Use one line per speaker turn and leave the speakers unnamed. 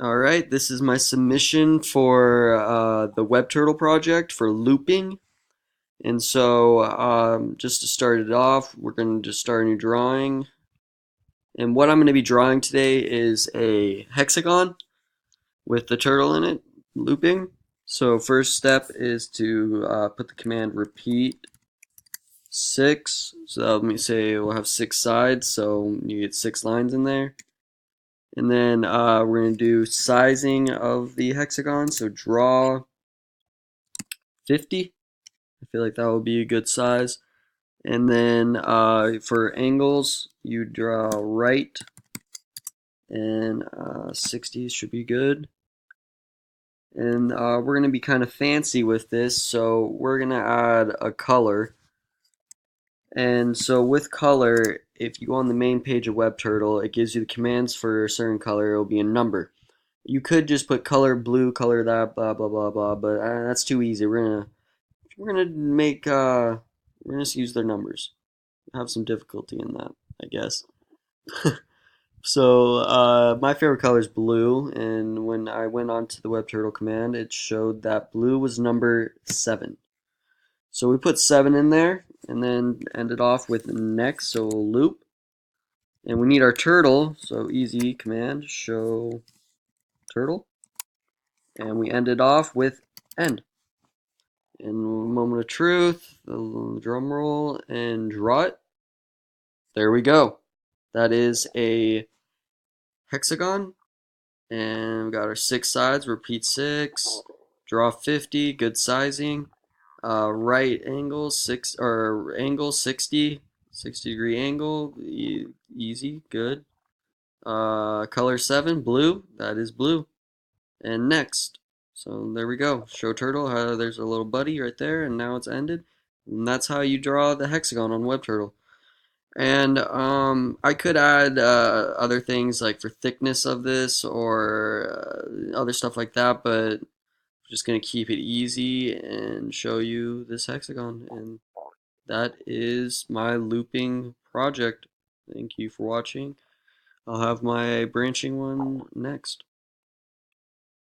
Alright, this is my submission for the WebTurtle project for looping. And so, just to start it off, we're going to just start a new drawing. And what I'm going to be drawing today is a hexagon with the turtle in it, looping. So first step is to put the command repeat 6. So let me say we'll have 6 sides, so you get 6 lines in there. And then we're going to do sizing of the hexagon, so draw 50. I feel like that will be a good size. And then for angles, you draw right, and 60 should be good. And we're going to be kind of fancy with this, so we're going to add a color. And so with color, if you go on the main page of WebTurtle, it gives you the commands for a certain color. It will be a number. You could just put color blue, color that, blah blah blah blah, but that's too easy. We're gonna just use their numbers. Have some difficulty in that, I guess. So my favorite color is blue, and when I went onto the WebTurtle command, it showed that blue was number 7. So we put 7 in there, and then ended off with next, so loop. And we need our turtle, so easy command, show turtle. And we ended off with end. And moment of truth, the drum roll, and draw it. There we go. That is a hexagon. And we got our 6 sides, repeat 6, draw 50, good sizing. Right angle 6 or angle 60, 60-degree angle, easy, good. Color 7, blue, that is blue. And next. So there we go. Show turtle. There's a little buddy right there, and now it's ended. And that's how you draw the hexagon on WebTurtle. And I could add other things like for thickness of this or other stuff like that, but I'm just gonna keep it easy and show you this hexagon. And that is my looping project. Thank you for watching. I'll have my branching one next.